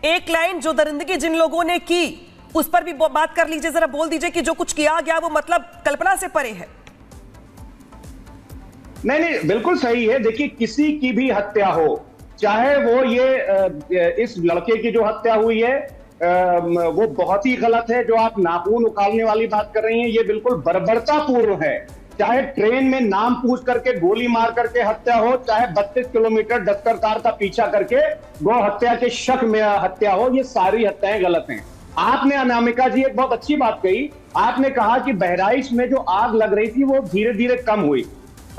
एक लाइन जो दरिंदगी जिन लोगों ने की उस पर भी बात कर लीजिए, जरा बोल दीजिए कि जो कुछ किया गया वो मतलब कल्पना से परे है। नहीं, बिल्कुल सही है। देखिए, किसी की भी हत्या हो, चाहे वो ये इस लड़के की जो हत्या हुई है वो बहुत ही गलत है। जो आप नाखून उखाड़ने वाली बात कर रही हैं, ये बिल्कुल बर्बरतापूर्ण है। चाहे ट्रेन में नाम पूछ करके गोली मार करके हत्या हो, चाहे 32 किलोमीटर डस्टर कार का पीछा करके गौ हत्या के शक में हत्या हो, ये सारी हत्याएं गलत हैं। आपने अनामिका जी एक बहुत अच्छी बात कही। आपने कहा कि बहराइच में जो आग लग रही थी वो धीरे धीरे कम हुई।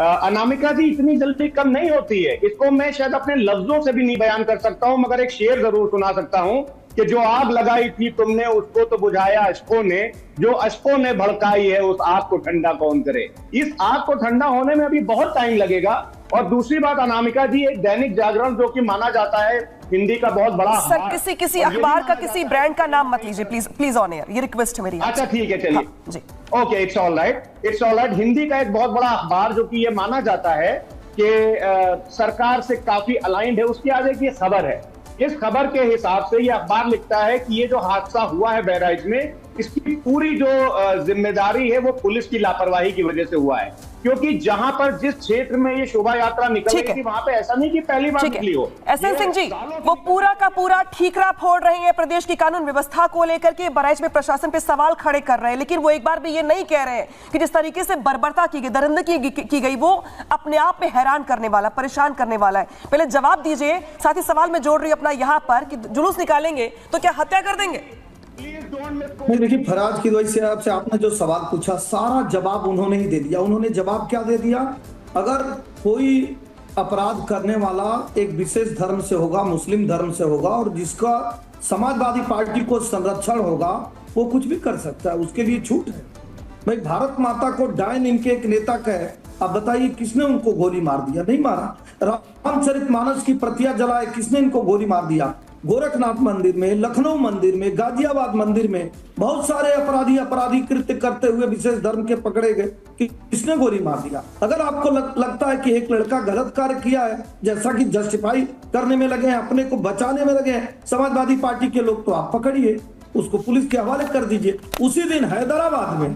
अनामिका जी, इतनी जल्दी कम नहीं होती है। इसको मैं शायद अपने लफ्जों से भी नहीं बयान कर सकता हूं, मगर एक शेर जरूर सुना सकता हूं कि जो आग लगाई थी तुमने उसको तो बुझाया अशकों ने, जो अशकों ने भड़काई है उस आग को ठंडा कौन करे। इस आग को ठंडा होने में अभी बहुत टाइम लगेगा। और दूसरी बात अनामिका जी, एक दैनिक जागरण जो कि माना जाता है हिंदी का बहुत बड़ा सर, किसी अखबार का किसी ब्रांड का नाम मत लीजिए प्लीज, प्लीज ऑन एयर, ये रिक्वेस्ट है मेरी। अच्छा ठीक है, चलिए जी, okay, it's all right. Hindi का एक बहुत बड़ा अखबार जो कि ये माना जाता है कि सरकार से काफी अलाइंड है, उसकी आज एक ये खबर है। इस खबर के हिसाब से ये अखबार लिखता है कि ये जो हादसा हुआ है बहराइच में, इसकी पूरी जो जिम्मेदारी है वो पुलिस की लापरवाही की वजह से हुआ है। क्योंकि जहां पर जिस क्षेत्र में ये शोभा यात्रा निकल रही थी वहां पे ऐसा नहीं कि पहली बार निकली हो। एसएन सिंह जी, वो पूरा का पूरा ठीकरा फोड़ रहे हैं प्रदेश की कानून व्यवस्था को लेकर के, बहराइच में प्रशासन पे सवाल खड़े कर रहे हैं, लेकिन वो एक बार भी ये नहीं कह रहे हैं कि जिस तरीके से बर्बरता की गई, दरिंदगी की गई, वो अपने आप में हैरान करने वाला, परेशान करने वाला है। पहले जवाब दीजिए, साथ ही सवाल में जोड़ रही हूं अपना यहाँ पर कि जुलूस निकालेंगे तो क्या हत्या कर देंगे? नहीं, देखिए, फराज की वजह से आपने जो सवाल पूछा सारा जवाब उन्होंने ही दे दिया। उन्होंने जवाब क्या दे दिया? अगर कोई अपराध करने वाला एक विशेष धर्म से होगा, मुस्लिम धर्म से होगा, और जिसका समाजवादी पार्टी को संरक्षण होगा, वो कुछ भी कर सकता है, उसके लिए छूट है। भाई, भारत माता को डायन इनके एक नेता कहे, आप बताइए किसने उनको गोली मार दिया? नहीं मारा। रामचरितमानस की प्रतियां जलाए, किसने इनको गोली मार दिया? गोरखनाथ मंदिर में, लखनऊ मंदिर में, गाजियाबाद मंदिर में बहुत सारे अपराधी कृत्य करते हुए विशेष धर्म के पकड़े गए कि किसने गोली मार दिया। अगर आपको लगता है कि एक लड़का गलत कार्य किया है, जैसा कि जस्टिफाई करने में लगे हैं, अपने को बचाने में लगे हैं समाजवादी पार्टी के लोग, तो आप पकड़िए, उसको पुलिस के हवाले कर दीजिए। उसी दिन हैदराबाद में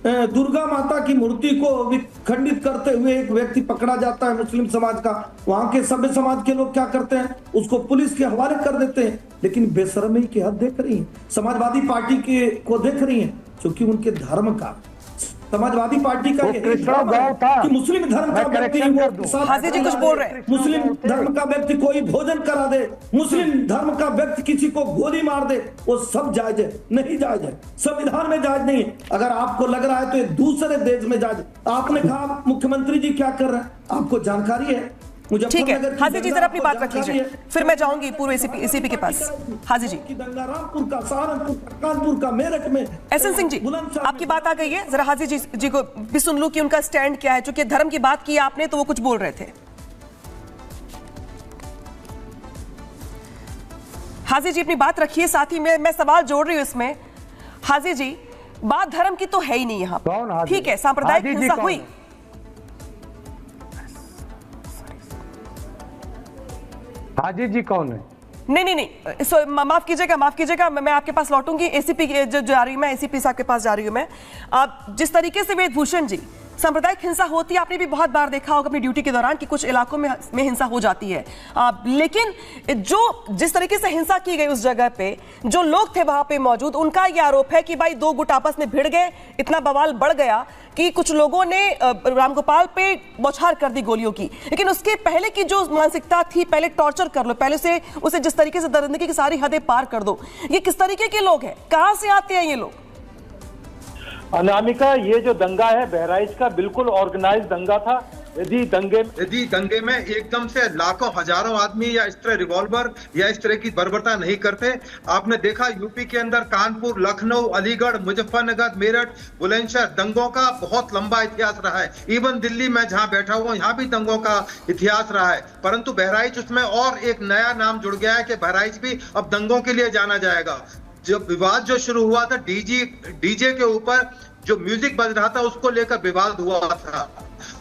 दुर्गा माता की मूर्ति को विखंडित करते हुए एक व्यक्ति पकड़ा जाता है मुस्लिम समाज का। वहां के सभ्य समाज के लोग क्या करते हैं? उसको पुलिस के हवाले कर देते हैं। लेकिन बेशर्मी की हद देख रही है समाजवादी पार्टी के को देख रही है, क्योंकि उनके धर्म का, समाजवादी पार्टी का ये कि मुस्लिम धर्म का व्यक्ति हाजी जी कुछ बोल रहे हैं, मुस्लिम धर्म का व्यक्ति कोई भोजन करा दे, मुस्लिम धर्म का व्यक्ति किसी को गोली मार दे, वो सब जायज है? नहीं जायज है, संविधान में जायज नहीं है। अगर आपको लग रहा है तो ये दूसरे देश में जायज। आपने कहा मुख्यमंत्री जी क्या कर रहे हैं, आपको जानकारी है? ठीक है, हाजी जी जरा अपनी बात रख लीजिए, फिर मैं जाऊंगी पूर्व एसीपी के पास। हाजी जी, गंगारामपुर का, सहारनपुर का, कानपुर का, मेरठ में। एसएन सिंह जी, आपकी बात आ गई है, जरा हाजी जी को भी सुन लूं कि उनका स्टैंड क्या है। चूंकि धर्म की बात की आपने तो वो कुछ बोल रहे थे। हाजी जी अपनी बात रखिए, साथ ही मैं सवाल जोड़ रही हूं इसमें। हाजी जी, बात धर्म की तो है ही नहीं यहाँ, ठीक है, सांप्रदायिक हिंसा हुई। हाजी जी कौन है? नहीं, माफ कीजिएगा, मैं आपके पास लौटूंगी। एसीपी जो जा रही हूं मैं, एसीपी साहब के पास जा रही हूं मैं। जिस तरीके से वेदभूषण जी, सांप्रदायिक हिंसा होती है, आपने भी बहुत बार देखा होगा अपनी ड्यूटी के दौरान कि कुछ इलाकों में हिंसा हो जाती है। लेकिन जिस तरीके से हिंसा की गई उस जगह पे, जो लोग थे वहां पे मौजूद, उनका यह आरोप है कि भाई दो गुट आपस में भिड़ गए, इतना बवाल बढ़ गया कि कुछ लोगों ने रामगोपाल पे बौछार कर दी गोलियों की। लेकिन उसके पहले की जो मानसिकता थी, पहले टॉर्चर कर लो, पहले से उसे जिस तरीके से दरिंदगी की सारी हदें पार कर दो, ये किस तरीके के लोग हैं, कहां से आते हैं ये लोग? अनामिका, ये जो दंगा है बहराइच का बिल्कुल ऑर्गेनाइज दंगा था। यदि दंगे में एकदम से लाखों हजारों आदमी या इस तरह रिवॉल्वर या इस तरह की बर्बरता नहीं करते। आपने देखा यूपी के अंदर कानपुर, लखनऊ, अलीगढ़, मुजफ्फरनगर, मेरठ, बुलंदशहर दंगों का बहुत लंबा इतिहास रहा है। इवन दिल्ली में जहां बैठा हुआ यहाँ भी दंगों का इतिहास रहा है। परंतु बहराइच उसमें और एक नया नाम जुड़ गया है कि बहराइच भी अब दंगों के लिए जाना जाएगा। जब विवाद जो शुरू हुआ था डीजे के ऊपर जो म्यूजिक बज रहा था, उसको लेकर विवाद हुआ था।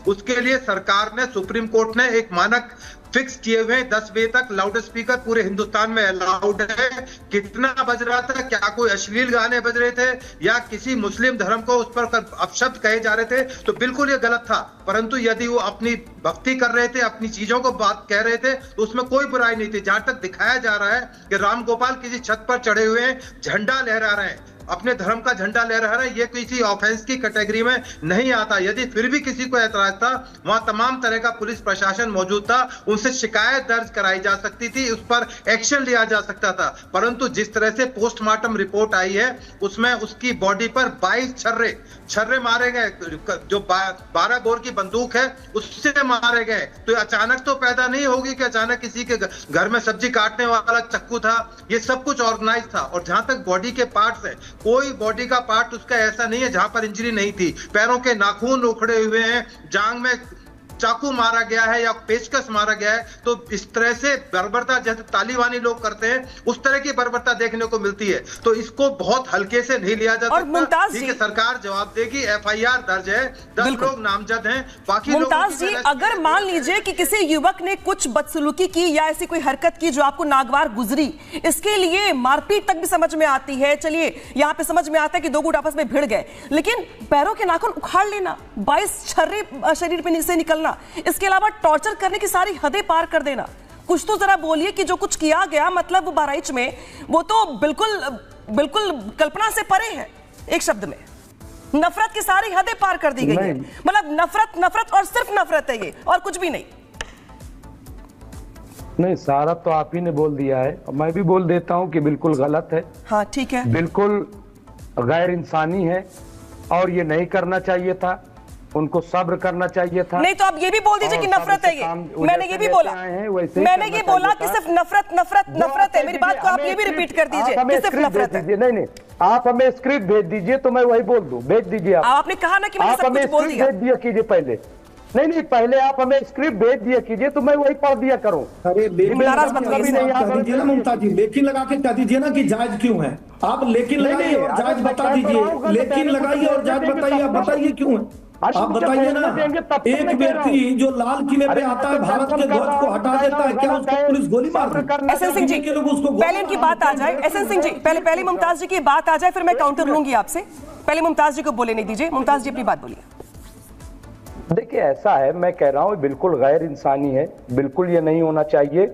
उसके लिए सरकार ने, सुप्रीम कोर्ट ने एक मानक फिक्स किए हुए हैं। 10 बजे तक लाउड स्पीकर पूरे हिंदुस्तान में अलाउड है। कितना बज रहा था, क्या कोई अश्लील गाने बज रहे थे या किसी मुस्लिम धर्म को उस पर अपशब्द कहे जा रहे थे, तो बिल्कुल ये गलत था। परंतु यदि वो अपनी भक्ति कर रहे थे, अपनी चीजों को बात कह रहे थे, तो उसमें कोई बुराई नहीं थी। जहां तक दिखाया जा रहा है कि राम गोपाल किसी छत पर चढ़े हुए हैं, झंडा लहरा रहे हैं, अपने धर्म का झंडा लहरा रहे हैं, ये किसी ऑफेंस की कैटेगरी में नहीं आता। यदि फिर भी किसी को ऐतराज था, वहां तमाम तरह का पुलिस प्रशासन मौजूद था, उनसे शिकायत दर्ज कराई जा सकती थी, उस पर एक्शन लिया जा सकता था। परंतु जिस तरह से पोस्टमार्टम रिपोर्ट आई है, उसमें उसकी बॉडी पर 22 छर्रे मारे गए, जो 12 बोर की बंदूक है उससे मारे गए। तो अचानक तो पैदा नहीं होगी कि अचानक किसी के घर में सब्जी काटने वाला चाकू था। ये सब कुछ ऑर्गेनाइज था। और जहां तक बॉडी के पार्ट्स है, कोई बॉडी का पार्ट उसका ऐसा नहीं है जहां पर इंजरी नहीं थी। पैरों के नाखून उखड़े हुए हैं, जांग में चाकू मारा गया है या पेचकस मारा गया है। तो इस तरह से बर्बरता जैसे तालिबानी लोग करते हैं, उस तरह की बर्बरता देखने को मिलती है। तो इसको बहुत हल्के से नहीं लिया जा सकता। ठीक है, सरकार जवाब देगी, FIR दर्ज है, 10 लोग नामजद हैं, बाकी मुमताज जी, अगर मान लीजिए कि किसी युवक ने कुछ बदसलूकी की या ऐसी कोई हरकत की जो आपको नागवार गुजरी, इसके लिए मारपीट तक भी समझ में आती है। चलिए, यहाँ पे समझ में आता है कि दो गुट आपस में भिड़ गए, लेकिन पैरों के नाखून उखाड़ लेना, 22 छर्रे शरीर पे से निकलना, इसके अलावा टॉर्चर करने की सारी हदें पार कर देना, कुछ तो जरा बोलिए कि जो कुछ किया गया, मतलब वो बहराइच में, वो तो बिल्कुल कल्पना से परे है। एक शब्द में नफरत की सारी हदें पार कर दी गई है। मतलब नफरत और सिर्फ नफरत है ये, और कुछ भी नहीं। नहीं, सारा तो आप ही ने बोल दिया है, मैं भी बोल देता हूं कि बिल्कुल गलत है। हाँ ठीक है, बिल्कुल गैर इंसानी है और ये नहीं करना चाहिए था, उनको सब्र करना चाहिए था। नहीं तो आप ये भी बोल दीजिए कि नफरत है ये। मैंने ये भी बोला, मैंने ये बोला कि सिर्फ नफरत है। मेरी बात को आप ये भी रिपीट कर दीजिए कि सिर्फ नफरत है। नहीं, आप हमें स्क्रिप्ट भेज दीजिए तो मैं वही बोल दूं। भेज दीजिए आप। आपने कहा ना कि मैंने सब कुछ बोल दिया। भेज दिया कीजिए पहले। नहीं, पहले आप हमें स्क्रिप्ट भेज दिया कीजिए तो मैं वही पढ़ दिया करूं। अरे लेकिन दीजिए ना मुमताज जी, लेकिन लगा के कह दीजिए ना कि जायज क्यों है। आप लेकिन लगाइए और जायज बता दीजिए। लेकिन लगाइए और जायज बताइए, आप बताइए क्यों है। आप बताइए ना, एक व्यक्ति जो लाल किले पे आता है, भारत के ध्वज को हटा देता है, क्या उसको पुलिस गोली मार? एसएन सिंह जी, पहले इनकी बात आ जाए। एसएन सिंह जी, पहले मुमताज जी की बात आ जाए, फिर मैं काउंटर लूंगी आपसे। पहले मुमताज जी को बोले नहीं दीजिए। मुमताज जी अपनी बात बोलिए। देखिए, ऐसा है, मैं कह रहा हूँ बिल्कुल गैर इंसानी है, बिल्कुल ये नहीं होना चाहिए।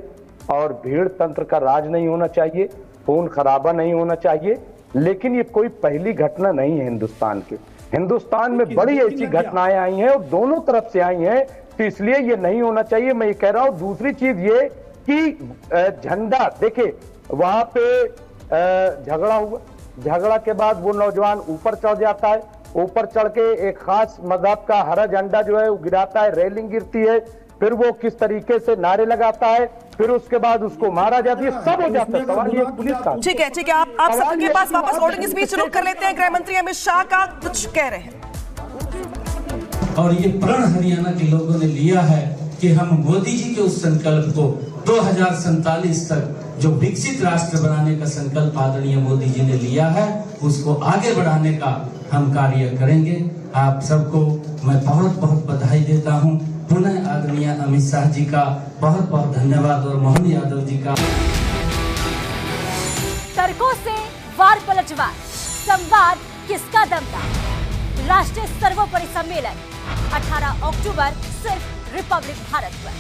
और भीड़ तंत्र का राज नहीं होना चाहिए, खून खराबा नहीं होना चाहिए। लेकिन ये कोई पहली घटना नहीं है हिंदुस्तान के। हिंदुस्तान में बड़ी ऐसी घटनाएं आई हैं और दोनों तरफ से आई हैं, तो इसलिए ये नहीं होना चाहिए, मैं ये कह रहा हूं। दूसरी चीज ये कि झंडा, देखिए वहां पे झगड़ा हुआ, झगड़ा के बाद वो नौजवान ऊपर चढ़ जाता है, ऊपर चढ़ के एक खास मजहब का हरा झंडा जो है वो गिराता है, रेलिंग गिरती है, फिर वो किस तरीके से नारे लगाता है, फिर उसके बाद उसको मारा जाता है, सब हो जाता है। सवाल ये पुलिस का। ठीक है, आप सबके पास वापस वोटिंग स्पीच शुरू कर लेते हैं। गृह मंत्री अमित शाह का कुछ कह रहे हैं। और ये प्रण हरियाणा के लोगों ने लिया है कि हम मोदी जी के उस संकल्प को 2047 तक जो विकसित राष्ट्र बनाने का संकल्प आदरणीय मोदी जी ने लिया है, उसको आगे बढ़ाने का हम कार्य करेंगे। आप सबको मैं बहुत बहुत बधाई देता हूं। पुनः आदरणीय अमित शाह जी का बहुत बहुत धन्यवाद और मोहन यादव जी का। तर्कों से वार पलटवार, संवाद किसका दमदार। राष्ट्रीय सर्वोपरि सम्मेलन 18 अक्टूबर सिर्फ रिपब्लिक भारत पर।